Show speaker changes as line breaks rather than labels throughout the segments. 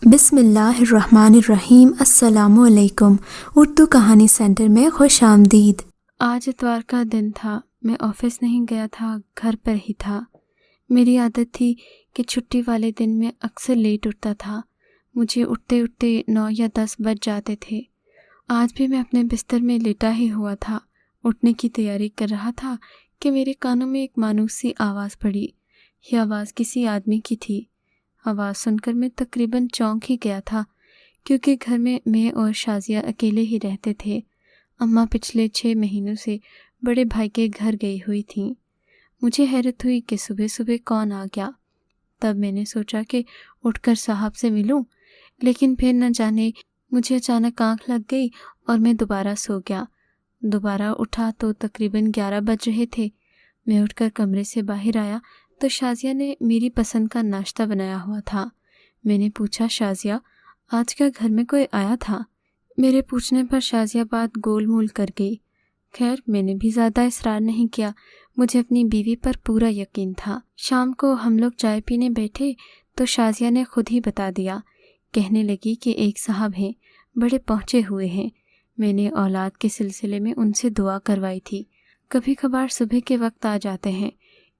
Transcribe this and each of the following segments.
بسم اللہ الرحمن الرحیم۔ السلام علیکم۔ اردو کہانی سینٹر میں خوش آمدید۔
آج اتوار کا دن تھا۔ میں آفس نہیں گیا تھا، گھر پر ہی تھا۔ میری عادت تھی کہ چھٹی والے دن میں اکثر لیٹ اٹھتا تھا۔ مجھے اٹھتے اٹھتے 9 یا 10 بج جاتے تھے۔ آج بھی میں اپنے بستر میں لیٹا ہی ہوا تھا، اٹھنے کی تیاری کر رہا تھا کہ میرے کانوں میں ایک مانوس سی آواز پڑی۔ یہ آواز کسی آدمی کی تھی۔ آواز سن کر میں تقریباً چونک ہی گیا تھا، کیونکہ گھر میں اور شازیہ اکیلے ہی رہتے تھے۔ اماں پچھلے 6 مہینوں سے بڑے بھائی کے گھر گئی ہوئی تھیں۔ مجھے حیرت ہوئی کہ صبح صبح کون آ گیا۔ تب میں نے سوچا کہ اٹھ کر صاحب سے ملوں، لیکن پھر نہ جانے مجھے اچانک آنکھ لگ گئی اور میں دوبارہ سو گیا۔ دوبارہ اٹھا تو تقریباً 11 بج رہے تھے۔ میں اٹھ کر کمرے سے باہر آیا تو شازیہ نے میری پسند کا ناشتہ بنایا ہوا تھا۔ میں نے پوچھا، شازیہ آج کیا گھر میں کوئی آیا تھا؟ میرے پوچھنے پر شازیہ بات گول مول کر گئی۔ خیر، میں نے بھی زیادہ اصرار نہیں کیا، مجھے اپنی بیوی پر پورا یقین تھا۔ شام کو ہم لوگ چائے پینے بیٹھے تو شازیہ نے خود ہی بتا دیا۔ کہنے لگی کہ ایک صاحب ہیں، بڑے پہنچے ہوئے ہیں۔ میں نے اولاد کے سلسلے میں ان سے دعا کروائی تھی۔ کبھی کبھار صبح کے وقت آ جاتے ہیں،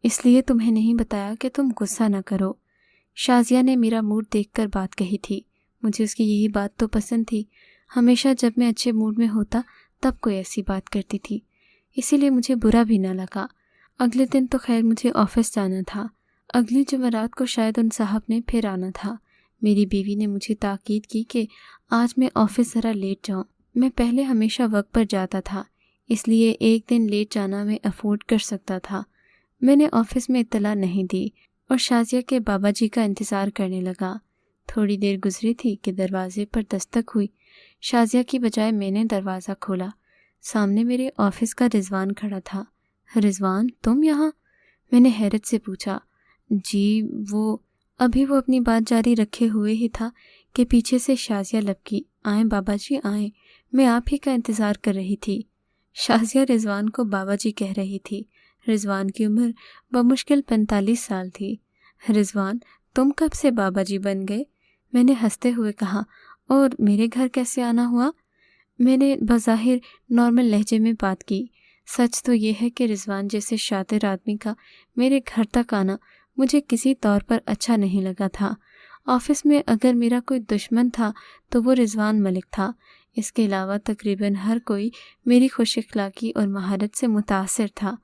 اس لیے تمہیں نہیں بتایا کہ تم غصہ نہ کرو۔ شازیہ نے میرا موڈ دیکھ کر بات کہی تھی۔ مجھے اس کی یہی بات تو پسند تھی۔ ہمیشہ جب میں اچھے موڈ میں ہوتا تب کوئی ایسی بات کرتی تھی، اسی لیے مجھے برا بھی نہ لگا۔ اگلے دن تو خیر مجھے آفس جانا تھا۔ اگلی جمعرات کو شاید ان صاحب نے پھر آنا تھا۔ میری بیوی نے مجھے تاکید کی کہ آج میں آفس ذرا لیٹ جاؤں۔ میں پہلے ہمیشہ وقت پر جاتا تھا، اس لیے ایک دن لیٹ جانا میں افورڈ کر سکتا تھا۔ میں نے آفس میں اطلاع نہیں دی اور شازیہ کے بابا جی کا انتظار کرنے لگا۔ تھوڑی دیر گزری تھی کہ دروازے پر دستک ہوئی۔ شازیہ کی بجائے میں نے دروازہ کھولا۔ سامنے میرے آفس کا رضوان کھڑا تھا۔ رضوان، تم یہاں؟ میں نے حیرت سے پوچھا۔ جی وہ اپنی بات جاری رکھے ہوئے ہی تھا کہ پیچھے سے شازیہ لبکی، آئیں بابا جی آئیں، میں آپ ہی کا انتظار کر رہی تھی۔ شازیہ رضوان کو بابا جی کہہ رہی تھی۔ رضوان کی عمر بمشکل 45 سال تھی۔ رضوان، تم کب سے بابا جی بن گئے؟ میں نے ہنستے ہوئے کہا، اور میرے گھر کیسے آنا ہوا؟ میں نے بظاہر نارمل لہجے میں بات کی۔ سچ تو یہ ہے کہ رضوان جیسے شاطر آدمی کا میرے گھر تک آنا مجھے کسی طور پر اچھا نہیں لگا تھا۔ آفس میں اگر میرا کوئی دشمن تھا تو وہ رضوان ملک تھا۔ اس کے علاوہ تقریباً ہر کوئی میری خوش اخلاقی اور مہارت سے متاثر تھا،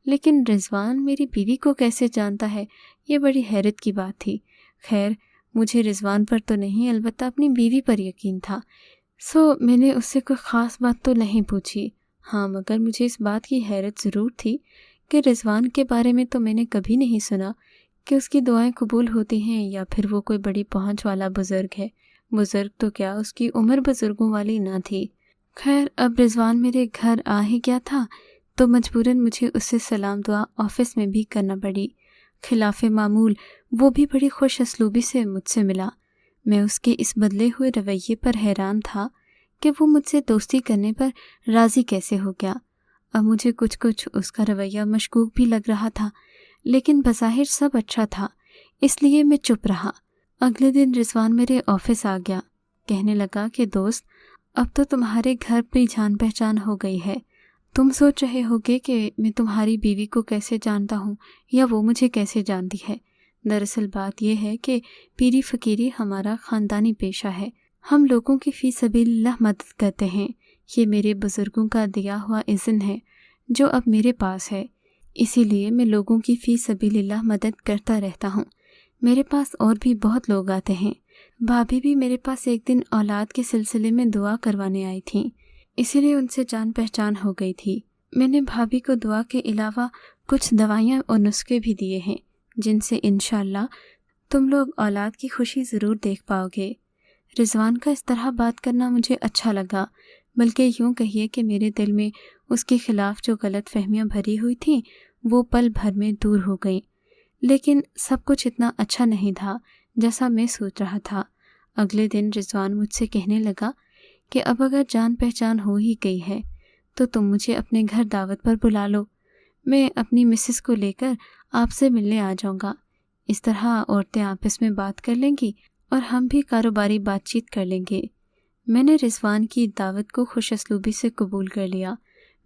لیکن رضوان میری بیوی کو کیسے جانتا ہے، یہ بڑی حیرت کی بات تھی۔ خیر، مجھے رضوان پر تو نہیں، البتہ اپنی بیوی پر یقین تھا، میں نے اس سے کوئی خاص بات تو نہیں پوچھی۔ ہاں، مگر مجھے اس بات کی حیرت ضرور تھی کہ رضوان کے بارے میں تو میں نے کبھی نہیں سنا کہ اس کی دعائیں قبول ہوتی ہیں یا پھر وہ کوئی بڑی پہنچ والا بزرگ ہے۔ بزرگ تو کیا، اس کی عمر بزرگوں والی نہ تھی۔ خیر، اب رضوان میرے گھر آ ہی گیا تھا تو مجبوراً مجھے اس سے سلام دعا آفس میں بھی کرنا پڑی۔ خلاف معمول وہ بھی بڑی خوش اسلوبی سے مجھ سے ملا۔ میں اس کے اس بدلے ہوئے رویے پر حیران تھا کہ وہ مجھ سے دوستی کرنے پر راضی کیسے ہو گیا۔ اب مجھے کچھ اس کا رویہ مشکوک بھی لگ رہا تھا، لیکن بظاہر سب اچھا تھا، اس لیے میں چپ رہا۔ اگلے دن رضوان میرے آفس آ گیا۔ کہنے لگا کہ دوست، اب تو تمہارے گھر پہ جان پہچان ہو گئی ہے۔ تم سوچ رہے ہوگے کہ میں تمہاری بیوی کو کیسے جانتا ہوں یا وہ مجھے کیسے جانتی ہے۔ دراصل بات یہ ہے کہ پیری فقیری ہمارا خاندانی پیشہ ہے۔ ہم لوگوں کی فی سبیل اللہ مدد کرتے ہیں۔ یہ میرے بزرگوں کا دیا ہوا اذن ہے جو اب میرے پاس ہے، اسی لیے میں لوگوں کی فی سبیل اللہ مدد کرتا رہتا ہوں۔ میرے پاس اور بھی بہت لوگ آتے ہیں۔ بھابھی بھی میرے پاس ایک دن اولاد کے سلسلے میں دعا کروانے آئی تھیں، اسی لیے ان سے جان پہچان ہو گئی تھی۔ میں نے بھابھی کو دعا کے علاوہ کچھ دوائیاں اور نسخے بھی دیے ہیں جن سے انشاءاللہ تم لوگ اولاد کی خوشی ضرور دیکھ پاؤ گے۔ رضوان کا اس طرح بات کرنا مجھے اچھا لگا، بلکہ یوں کہیے کہ میرے دل میں اس کے خلاف جو غلط فہمیاں بھری ہوئی تھیں وہ پل بھر میں دور ہو گئیں۔ لیکن سب کچھ اتنا اچھا نہیں تھا جیسا میں سوچ رہا تھا۔ اگلے دن رضوان مجھ سے کہنے لگا کہ اب اگر جان پہچان ہو ہی گئی ہے تو تم مجھے اپنے گھر دعوت پر بلا لو، میں اپنی مسز کو لے کر آپ سے ملنے آ جاؤں گا۔ اس طرح عورتیں آپس میں بات کر لیں گی اور ہم بھی کاروباری بات چیت کر لیں گے۔ میں نے رضوان کی دعوت کو خوش اسلوبی سے قبول کر لیا۔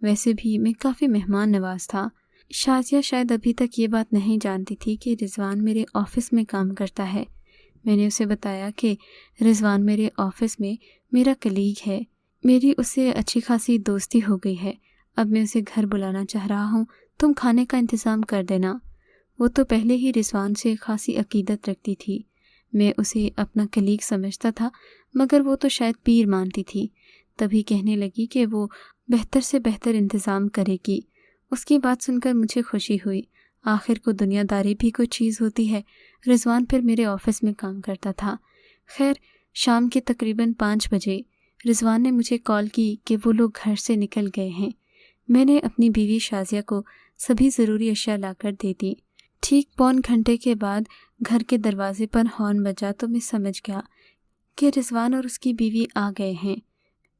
ویسے بھی میں کافی مہمان نواز تھا۔ شازیہ شاید ابھی تک یہ بات نہیں جانتی تھی کہ رضوان میرے آفس میں کام کرتا ہے۔ میں نے اسے بتایا کہ رضوان میرے آفس میں میرا کلیگ ہے، میری اس سے اچھی خاصی دوستی ہو گئی ہے۔ اب میں اسے گھر بلانا چاہ رہا ہوں، تم کھانے کا انتظام کر دینا۔ وہ تو پہلے ہی رضوان سے خاصی عقیدت رکھتی تھی۔ میں اسے اپنا کلیگ سمجھتا تھا، مگر وہ تو شاید پیر مانتی تھی۔ تبھی کہنے لگی کہ وہ بہتر سے بہتر انتظام کرے گی۔ اس کی بات سن کر مجھے خوشی ہوئی۔ آخر کو دنیا داری بھی کوئی چیز ہوتی ہے۔ رضوان پھر میرے آفس میں کام کرتا تھا۔ خیر، شام کے تقریباً 5 بجے رضوان نے مجھے کال کی کہ وہ لوگ گھر سے نکل گئے ہیں۔ میں نے اپنی بیوی شازیہ کو سبھی ضروری اشیاء لا کر دے دی۔ ٹھیک پون گھنٹے کے بعد گھر کے دروازے پر ہارن بجا تو میں سمجھ گیا کہ رضوان اور اس کی بیوی آ گئے ہیں۔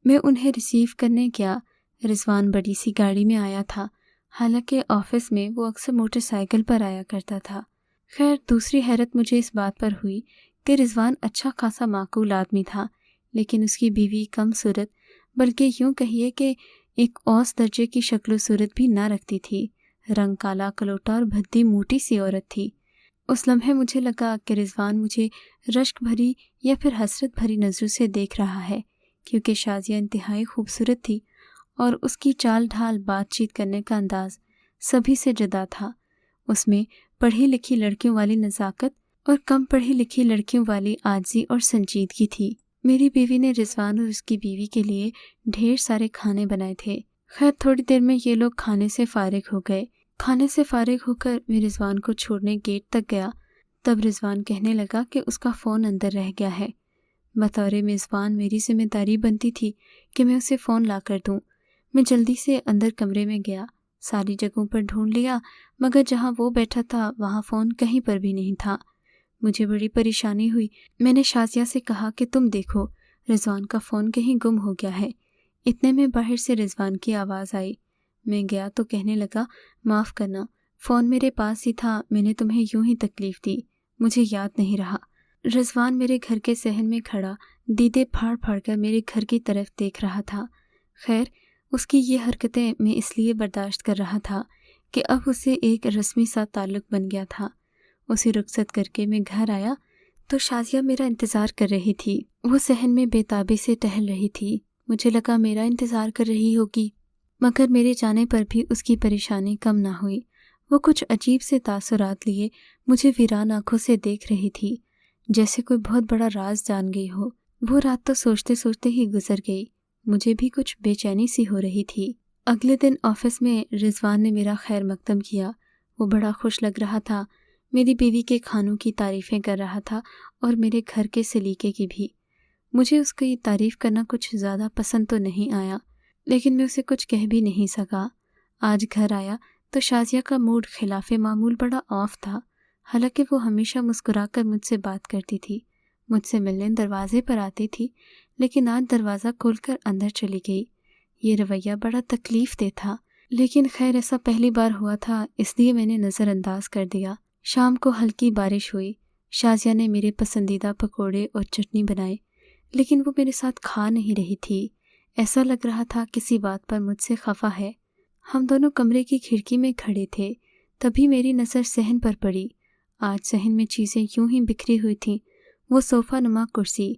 میں انہیں ریسیو کرنے گیا۔ رضوان بڑی سی گاڑی میں آیا تھا، حالانکہ آفس میں وہ اکثر موٹر سائیکل پر آیا کرتا تھا۔ خیر، دوسری حیرت مجھے اس بات پر ہوئی کہ رضوان اچھا خاصا معقول آدمی تھا، لیکن اس کی بیوی کم صورت، بلکہ یوں کہیے کہ ایک اوس درجے کی شکل و صورت بھی نہ رکھتی تھی۔ رنگ کالا کلوٹا اور بھدی موٹی سی عورت تھی۔ اس لمحے مجھے لگا کہ رضوان مجھے رشک بھری یا پھر حسرت بھری نظروں سے دیکھ رہا ہے، کیونکہ شازیہ انتہائی خوبصورت تھی اور اس کی چال ڈھال، بات چیت کرنے کا انداز سبھی سے جدا تھا۔ اس میں پڑھی لکھی لڑکیوں والی نزاکت اور کم پڑھی لکھی لڑکیوں والی عاجزی اور سنجیدگی تھی۔ میری بیوی نے رضوان اور اس کی بیوی کے لیے ڈھیر سارے کھانے بنائے تھے۔ خیر، تھوڑی دیر میں یہ لوگ کھانے سے فارغ ہو گئے۔ کھانے سے فارغ ہو کر میں رضوان کو چھوڑنے گیٹ تک گیا۔ تب رضوان کہنے لگا کہ اس کا فون اندر رہ گیا ہے۔ بطور میزبان میری ذمہ داری بنتی تھی کہ میں اسے فون لا کر دوں۔ میں جلدی سے اندر کمرے میں گیا، ساری جگہوں پر ڈھونڈ لیا، مگر جہاں وہ بیٹھا تھا وہاں فون کہیں پر بھی نہیں تھا۔ مجھے بڑی پریشانی ہوئی۔ میں نے شازیہ سے کہا کہ تم دیکھو، رضوان کا فون کہیں گم ہو گیا ہے۔ اتنے میں باہر سے رضوان کی آواز آئی۔ میں گیا تو کہنے لگا، معاف کرنا، فون میرے پاس ہی تھا، میں نے تمہیں یوں ہی تکلیف دی، مجھے یاد نہیں رہا۔ رضوان میرے گھر کے صحن میں کھڑا دیدے پھاڑ پھاڑ کر میرے گھر کی طرف دیکھ رہا تھا۔ خیر، اس کی یہ حرکتیں میں اس لیے برداشت کر رہا تھا کہ اب اسے ایک رسمی سا تعلق بن گیا تھا۔ اسے رخصت کر کے میں گھر آیا تو شازیہ میرا انتظار کر رہی تھی۔ وہ صحن میں بے تابی سے ٹہل رہی تھی۔ مجھے لگا میرا انتظار کر رہی ہوگی، مگر میرے جانے پر بھی اس کی پریشانی کم نہ ہوئی۔ وہ کچھ عجیب سے تاثرات لیے مجھے ویران آنکھوں سے دیکھ رہی تھی، جیسے کوئی بہت بڑا راز جان گئی ہو۔ وہ رات تو سوچتے سوچتے ہی گزر گئی۔ مجھے بھی کچھ بے چینی سی ہو رہی تھی۔ اگلے دن آفس میں رضوان نے میرا خیر مقدم کیا۔ وہ بڑا خوش لگ رہا تھا، میری بیوی کے کھانوں کی تعریفیں کر رہا تھا اور میرے گھر کے سلیقے کی بھی۔ مجھے اس کی تعریف کرنا کچھ زیادہ پسند تو نہیں آیا، لیکن میں اسے کچھ کہہ بھی نہیں سکا۔ آج گھر آیا تو شازیہ کا موڈ خلاف معمول بڑا آف تھا، حالانکہ وہ ہمیشہ مسکرا کر مجھ سے بات کرتی تھی، مجھ سے ملنے دروازے پر آتی تھی، لیکن آج دروازہ کھول کر اندر چلی گئی۔ یہ رویہ بڑا تکلیف دہ تھا، لیکن خیر ایسا پہلی بار ہوا تھا، اس لیے میں نے نظر انداز کر دیا۔ شام کو ہلکی بارش ہوئی۔ شازیہ نے میرے پسندیدہ پکوڑے اور چٹنی بنائے، لیکن وہ میرے ساتھ کھا نہیں رہی تھی۔ ایسا لگ رہا تھا کسی بات پر مجھ سے خفا ہے۔ ہم دونوں کمرے کی کھڑکی میں کھڑے تھے، تبھی میری نظر صحن پر پڑی۔ آج صحن میں چیزیں یوں ہی بکھری ہوئی تھیں۔ وہ صوفہ نما کرسی،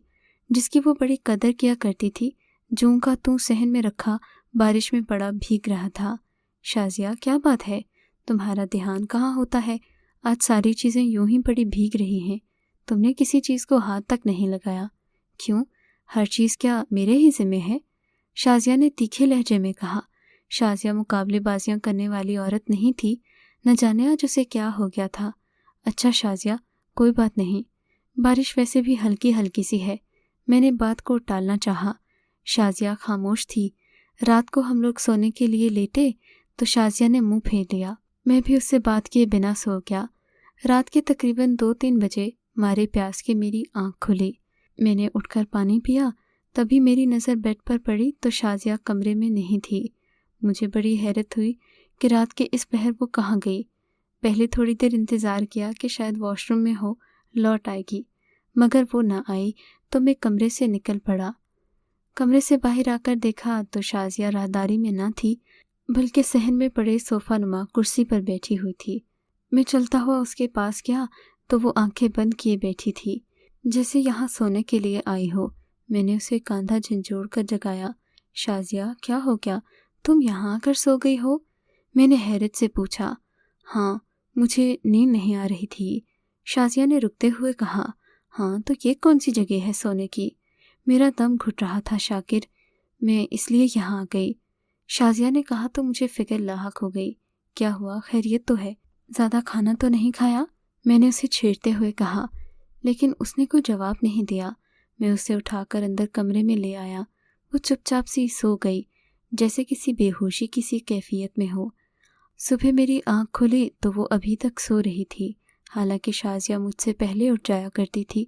جس کی وہ بڑی قدر کیا کرتی تھی، جوں کا توں صحن میں رکھا بارش میں پڑا بھیگ رہا تھا۔ شازیہ، کیا بات ہے؟ تمہارا دھیان کہاں ہوتا ہے؟ آج ساری چیزیں یوں ہی پڑی بھیگ رہی ہیں، تم نے کسی چیز کو ہاتھ تک نہیں لگایا۔ کیوں؟ ہر چیز کیا میرے ہی ذمہ ہے؟ شازیہ نے تیکھے لہجے میں کہا۔ شازیہ مقابلے بازیاں کرنے والی عورت نہیں تھی، نہ جانے آج اسے کیا ہو گیا تھا۔ اچھا شازیہ، کوئی بات نہیں، بارش ویسے بھی ہلکی ہلکی سی ہے۔ میں نے بات کو ٹالنا چاہا۔ شازیہ خاموش تھی۔ رات کو ہم لوگ سونے کے لیے لیٹے تو شازیہ نے منہ پھیر لیا۔ میں بھی اس سے بات کیے بنا سو گیا۔ رات کے تقریباً 2-3 بجے مارے پیاس کے میری آنکھ کھلی۔ میں نے اٹھ کر پانی پیا، تبھی میری نظر بیڈ پر پڑی تو شازیہ کمرے میں نہیں تھی۔ مجھے بڑی حیرت ہوئی کہ رات کے اس پہر وہ کہاں گئی۔ پہلے تھوڑی دیر انتظار کیا کہ شاید واش روم میں ہو، لوٹ آئے گی۔ مگر وہ نہ آئی تو میں کمرے سے نکل پڑا۔ کمرے سے باہر آ کر دیکھا تو شازیہ راہداری میں نہ تھی بلکہ صحن میں پڑے صوفہ نما کرسی پر بیٹھی ہوئی تھی۔ میں چلتا ہوا اس کے پاس گیا تو وہ آنکھیں بند کیے بیٹھی تھی، جیسے یہاں سونے کے لیے آئی ہو۔ میں نے اسے کاندھا جھنجھوڑ کر جگایا۔ شازیہ، کیا ہو گیا؟ تم یہاں آ کر سو گئی ہو؟ میں نے حیرت سے پوچھا۔ ہاں، مجھے نیند نہیں آ رہی تھی، شازیہ نے رکتے ہوئے کہا۔ ہاں تو یہ کون سی جگہ ہے سونے کی؟ میرا دم گھٹ رہا تھا شاکر، میں اس لیے یہاں آ گئی۔ شازیہ نے کہا تو مجھے فکر لاحق ہو گئی۔ کیا ہوا؟ خیریت تو ہے؟ زیادہ کھانا تو نہیں کھایا؟ میں نے اسے چھیڑتے ہوئے کہا، لیکن اس نے کوئی جواب نہیں دیا۔ میں اسے اٹھا کر اندر کمرے میں لے آیا۔ وہ چپ چاپ سی سو گئی، جیسے کسی بے ہوشی کسی کیفیت میں ہو۔ صبح میری آنکھ کھلی تو وہ ابھی تک سو رہی تھی، حالانکہ شازیہ مجھ سے پہلے اٹھ جایا کرتی تھی،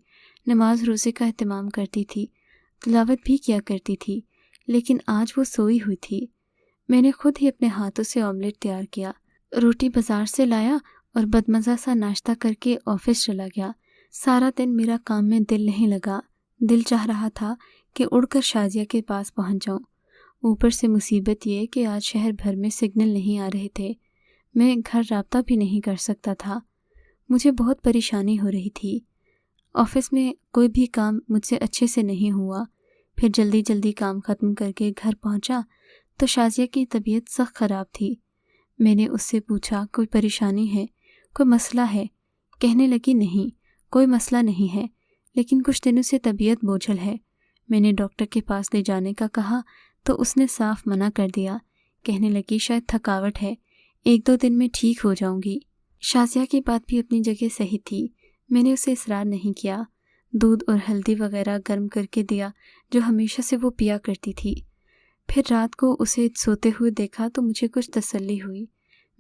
نماز روزے کا اہتمام کرتی تھی، تلاوت بھی کیا کرتی تھی، لیکن آج وہ سوئی ہوئی تھی۔ میں نے خود ہی اپنے ہاتھوں سے آملیٹ تیار کیا، روٹی بازار سے لایا اور بدمزہ سا ناشتہ کر کے آفس چلا گیا۔ سارا دن میرا کام میں دل نہیں لگا، دل چاہ رہا تھا کہ اڑ کر شازیہ کے پاس پہنچ جاؤں۔ اوپر سے مصیبت یہ کہ آج شہر بھر میں سگنل نہیں آ رہے تھے، میں گھر رابطہ بھی نہیں کر سکتا تھا۔ مجھے بہت پریشانی ہو رہی تھی۔ آفس میں کوئی بھی کام مجھ سے اچھے سے نہیں ہوا۔ پھر جلدی جلدی کام ختم کر کے گھر پہنچا تو شازیہ کی طبیعت سخت خراب تھی۔ میں نے اس سے پوچھا، کوئی پریشانی ہے؟ کوئی مسئلہ ہے؟ کہنے لگی، نہیں، کوئی مسئلہ نہیں ہے، لیکن کچھ دنوں سے طبیعت بوجھل ہے۔ میں نے ڈاکٹر کے پاس لے جانے کا کہا تو اس نے صاف منع کر دیا۔ کہنے لگی، شاید تھکاوٹ ہے، 1-2 دن میں ٹھیک ہو جاؤں گی۔ شازیہ کی بات بھی اپنی جگہ صحیح تھی۔ میں نے اسے اصرار نہیں کیا، دودھ اور ہلدی وغیرہ گرم کر کے دیا جو ہمیشہ سے وہ پیا کرتی تھی۔ پھر رات کو اسے سوتے ہوئے دیکھا تو مجھے کچھ تسلی ہوئی۔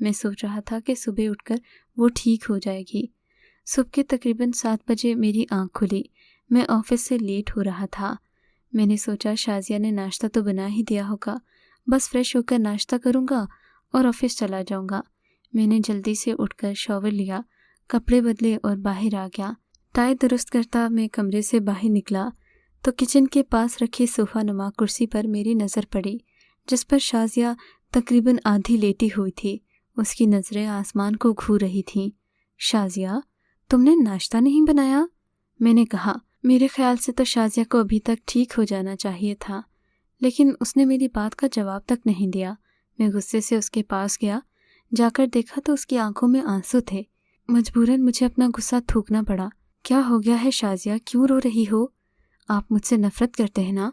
میں سوچ رہا تھا کہ صبح اٹھ کر وہ ٹھیک ہو جائے گی۔ صبح کے تقریباً 7 بجے میری آنکھ کھلی۔ میں آفس سے لیٹ ہو رہا تھا۔ میں نے سوچا شازیہ نے ناشتہ تو بنا ہی دیا ہوگا، بس فریش ہو کر ناشتہ کروں گا اور آفس چلا جاؤں گا۔ میں نے جلدی سے اٹھ کر شاور لیا، کپڑے بدلے اور باہر آ گیا۔ ٹائی درست کرتا میں کمرے سے باہر نکلا تو کچن کے پاس رکھی صوفہ نما کرسی پر میری نظر پڑی، جس پر شازیہ تقریباً آدھی لیٹی ہوئی تھی۔ اس کی نظریں آسمان کو گھور رہی تھیں۔ شازیہ، تم نے ناشتہ نہیں بنایا؟ میں نے کہا۔ میرے خیال سے تو شازیہ کو ابھی تک ٹھیک ہو جانا چاہیے تھا، لیکن اس نے میری بات کا جواب تک نہیں دیا۔ میں غصے سے اس کے پاس گیا، جا کر دیکھا تو اس کی آنکھوں میں آنسو تھے۔ مجبوراً مجھے اپنا غصہ تھوکنا پڑا۔ کیا ہو گیا ہے شازیہ، کیوں رو رہی ہو؟ آپ مجھ سے نفرت کرتے ہیں نا؟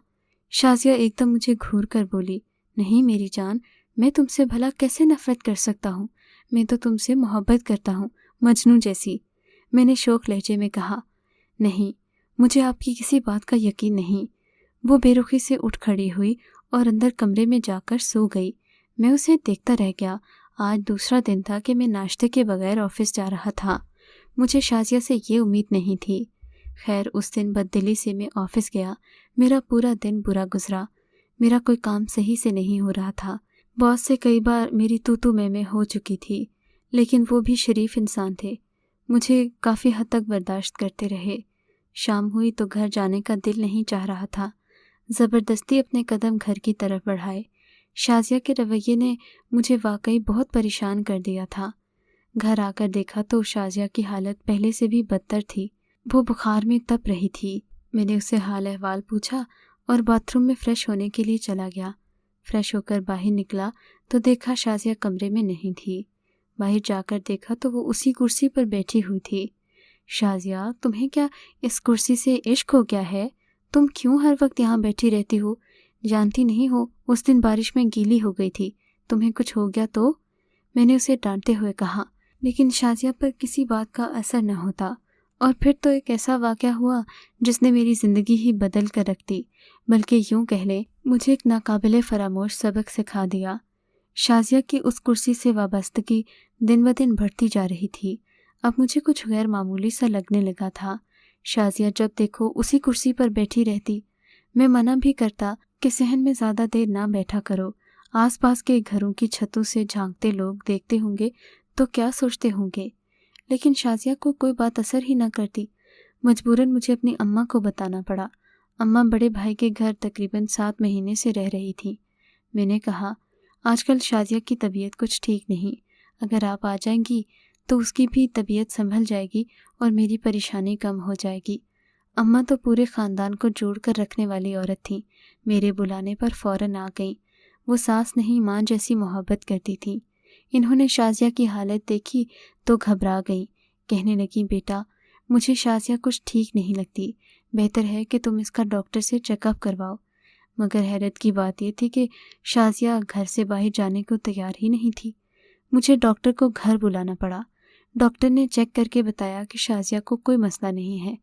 شازیہ ایک دم مجھے گھور کر بولی۔ نہیں میری جان، میں تم سے بھلا کیسے نفرت کر سکتا ہوں؟ میں تو تم سے محبت کرتا ہوں، مجنوں جیسی۔ میں نے شوق لہجے میں کہا۔ نہیں، مجھے آپ کی کسی بات کا یقین نہیں۔ وہ بے رخی سے اٹھ کھڑی ہوئی اور اندر کمرے میں جا کر سو گئی۔ میں اسے دیکھتا رہ گیا۔ آج دوسرا دن تھا کہ میں ناشتے کے بغیر آفس جا رہا تھا۔ مجھے شازیہ سے یہ امید نہیں تھی۔ خیر، اس دن بددلی سے میں آفس گیا۔ میرا پورا دن برا گزرا۔ میرا کوئی کام صحیح سے نہیں ہو رہا تھا۔ باس سے کئی بار میری تو میں ہو چکی تھی، لیکن وہ بھی شریف انسان تھے، مجھے کافی حد تک برداشت کرتے رہے۔ شام ہوئی تو گھر جانے کا دل نہیں چاہ رہا تھا۔ زبردستی اپنے قدم گھر کی طرف بڑھائے۔ شازیہ کے رویے نے مجھے واقعی بہت پریشان کر دیا تھا۔ گھر آ کر دیکھا تو شازیہ کی حالت پہلے سے بھی بدتر تھی۔ وہ بخار میں تپ رہی تھی۔ میں نے اسے حال احوال پوچھا اور باتھ روم میں فریش ہونے کے لیے چلا گیا۔ فریش ہو کر باہر نکلا تو دیکھا شازیہ کمرے میں نہیں تھی۔ باہر جا کر دیکھا تو وہ اسی کرسی پر بیٹھی ہوئی تھی۔ شازیہ، تمہیں کیا اس کرسی سے عشق ہو گیا ہے؟ تم کیوں ہر وقت یہاں بیٹھی رہتی ہو؟ جانتی نہیں ہو اس دن بارش میں گیلی ہو گئی تھی، تمہیں کچھ ہو گیا تو؟ میں نے اسے ڈانٹتے ہوئے کہا، لیکن شازیہ پر کسی بات کا اثر نہ ہوتا۔ اور پھر تو ایک ایسا واقعہ ہوا جس نے میری زندگی ہی بدل کر رکھ دی، بلکہ یوں کہہ لیں مجھے ایک ناقابل فراموش سبق سکھا دیا۔ شازیہ کی اس کرسی سے وابستگی دن بدن بڑھتی جا رہی تھی۔ اب مجھے کچھ غیر معمولی سا لگنے لگا تھا۔ شازیہ جب دیکھو اسی کرسی پر بیٹھی رہتی۔ میں منع بھی کرتا کہ صحن میں زیادہ دیر نہ بیٹھا کرو، آس پاس کے گھروں کی چھتوں سے جھانکتے لوگ دیکھتے ہوں گے تو کیا سوچتے ہوں گے، لیکن شازیہ کو کوئی بات اثر ہی نہ کرتی۔ مجبوراً مجھے اپنی اماں کو بتانا پڑا۔ اماں بڑے بھائی کے گھر تقریباً 7 مہینے سے رہ رہی تھیں۔ میں نے کہا آج کل شازیہ کی طبیعت کچھ ٹھیک نہیں، اگر آپ آ جائیں گی تو اس کی بھی طبیعت سنبھل جائے گی اور میری پریشانی کم ہو جائے گی۔ اماں تو پورے خاندان کو جوڑ کر رکھنے والی عورت تھیں، میرے بلانے پر فوراً آ گئیں۔ وہ ساس نہیں ماں جیسی محبت کرتی تھیں۔ انہوں نے شازیہ کی حالت دیکھی تو گھبرا گئیں، کہنے لگیں بیٹا مجھے شازیہ کچھ ٹھیک نہیں لگتی، بہتر ہے کہ تم اس کا ڈاکٹر سے چیک اپ کرواؤ۔ مگر حیرت کی بات یہ تھی کہ شازیہ گھر سے باہر جانے کو تیار ہی نہیں تھی۔ مجھے ڈاکٹر کو گھر بلانا پڑا۔ ڈاکٹر نے چیک کر کے بتایا کہ شازیہ کو کوئی مسئلہ نہیں ہے،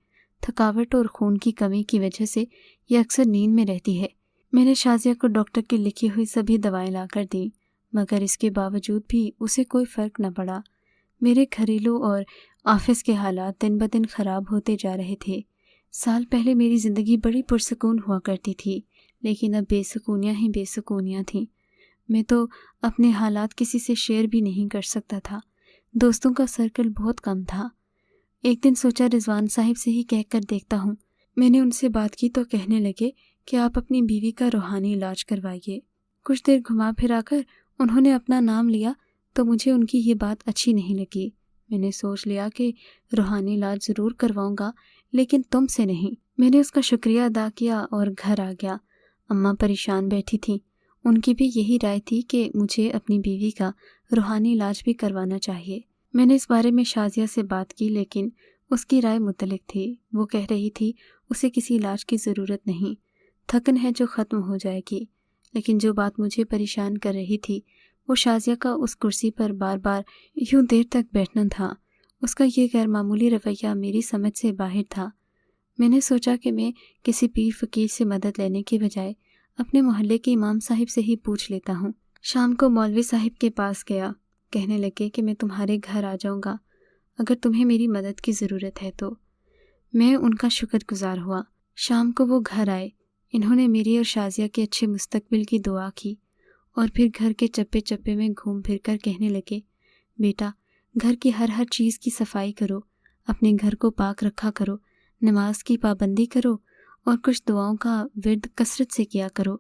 تھکاوٹ اور خون کی کمی کی وجہ سے یہ اکثر نیند میں رہتی ہے۔ میں نے شازیہ کو ڈاکٹر کی لکھی ہوئی سبھی دوائیں لا کر دیں، مگر اس کے باوجود بھی اسے کوئی فرق نہ پڑا۔ میرے گھریلو اور آفس کے حالات دن بدن خراب ہوتے جا رہے تھے۔ سال پہلے میری زندگی بڑی پرسکون ہوا کرتی تھی، لیکن اب بے سکونیاں ہی بے سکونیاں تھیں۔ میں تو اپنے حالات کسی سے شیئر بھی نہیں کر سکتا تھا، دوستوں کا سرکل بہت کم تھا۔ ایک دن سوچا رضوان صاحب سے ہی کہہ کر دیکھتا ہوں۔ میں نے ان سے بات کی تو کہنے لگے کہ آپ اپنی بیوی کا روحانی علاج کروائیے۔ کچھ دیر گھما پھرا کر انہوں نے اپنا نام لیا تو مجھے ان کی یہ بات اچھی نہیں لگی۔ میں نے سوچ لیا کہ روحانی علاج ضرور کرواؤں گا، لیکن تم سے نہیں۔ میں نے اس کا شکریہ ادا کیا اور گھر آ گیا۔ اماں پریشان بیٹھی تھیں، ان کی بھی یہی رائے تھی کہ مجھے اپنی بیوی کا روحانی علاج بھی کروانا چاہیے۔ میں نے اس بارے میں شازیہ سے بات کی، لیکن اس کی رائے مختلف تھی۔ وہ کہہ رہی تھی اسے کسی علاج کی ضرورت نہیں، تھکن ہے جو ختم ہو جائے گی۔ لیکن جو بات مجھے پریشان کر رہی تھی وہ شازیہ کا اس کرسی پر بار بار یوں دیر تک بیٹھنا تھا۔ اس کا یہ غیر معمولی رویہ میری سمجھ سے باہر تھا۔ میں نے سوچا کہ میں کسی پیر فقیر سے مدد لینے کے بجائے اپنے محلے کے امام صاحب سے ہی پوچھ لیتا ہوں۔ شام کو مولوی صاحب کے پاس گیا، کہنے لگے کہ میں تمہارے گھر آ جاؤں گا اگر تمہیں میری مدد کی ضرورت ہے تو۔ میں ان کا شکر گزار ہوا۔ شام کو وہ گھر آئے۔ انہوں نے میری اور شازیہ کے اچھے مستقبل کی دعا کی اور پھر گھر کے چپے چپے میں گھوم پھر کر کہنے لگے بیٹا گھر کی ہر چیز کی صفائی کرو، اپنے گھر کو پاک رکھا کرو، نماز کی پابندی کرو اور کچھ دعاؤں کا ورد کثرت سے کیا کرو۔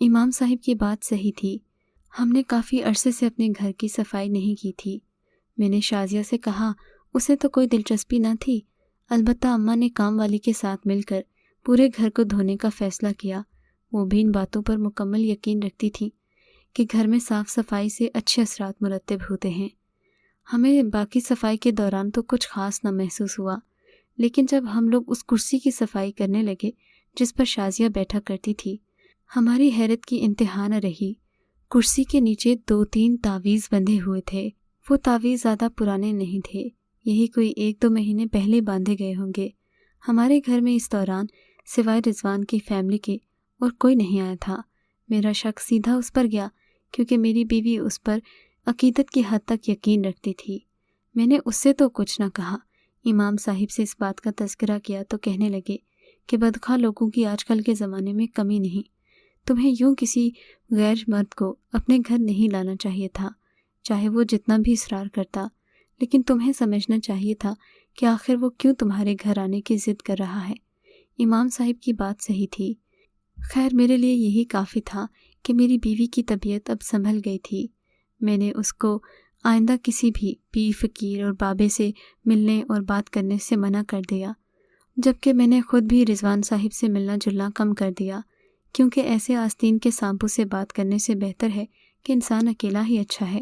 امام صاحب کی بات صحیح تھی، ہم نے کافی عرصے سے اپنے گھر کی صفائی نہیں کی تھی۔ میں نے شازیہ سے کہا اسے تو کوئی دلچسپی نہ تھی، البتہ اماں نے کام والی کے ساتھ مل کر پورے گھر کو دھونے کا فیصلہ کیا۔ وہ بھی ان باتوں پر مکمل یقین رکھتی تھیں کہ گھر میں صاف صفائی سے اچھے اثرات مرتب ہوتے ہیں۔ ہمیں باقی صفائی کے دوران تو کچھ خاص نہ محسوس ہوا، لیکن جب ہم لوگ اس کرسی کی صفائی کرنے لگے جس پر شازیہ بیٹھا کرتی تھی، ہماری حیرت کی انتہا نہ رہی۔ کرسی کے نیچے 2-3 تعویذ بندھے ہوئے تھے۔ وہ تعویذ زیادہ پرانے نہیں تھے، یہی کوئی 1-2 مہینے پہلے باندھے گئے ہوں گے۔ ہمارے گھر میں اس دوران سوائے رضوان کی فیملی کے اور کوئی نہیں آیا تھا۔ میرا شک سیدھا اس پر گیا کیونکہ میری بیوی اس پر عقیدت کی حد تک یقین رکھتی تھی۔ میں نے اس سے تو کچھ نہ کہا۔ امام صاحب سے اس بات کا تذکرہ کیا تو کہنے لگے کہ بدخواہ لوگوں کی آج کل کے زمانے میں کمی نہیں، تمہیں یوں کسی غیر مرد کو اپنے گھر نہیں لانا چاہیے تھا، چاہے وہ جتنا بھی اصرار کرتا، لیکن تمہیں سمجھنا چاہیے تھا کہ آخر وہ کیوں تمہارے گھر آنے کی ضد کر رہا ہے۔ امام صاحب کی بات صحیح تھی۔ خیر میرے لیے یہی کافی تھا کہ میری بیوی کی طبیعت اب سنبھل گئی تھی۔ میں نے اس کو آئندہ کسی بھی پیر فقیر اور بابے سے ملنے اور بات کرنے سے منع کر دیا، جبکہ میں نے خود بھی رضوان صاحب سے ملنا جلنا کم کر دیا، کیونکہ ایسے آستین کے سانپوں سے بات کرنے سے بہتر ہے کہ انسان اکیلا ہی اچھا ہے۔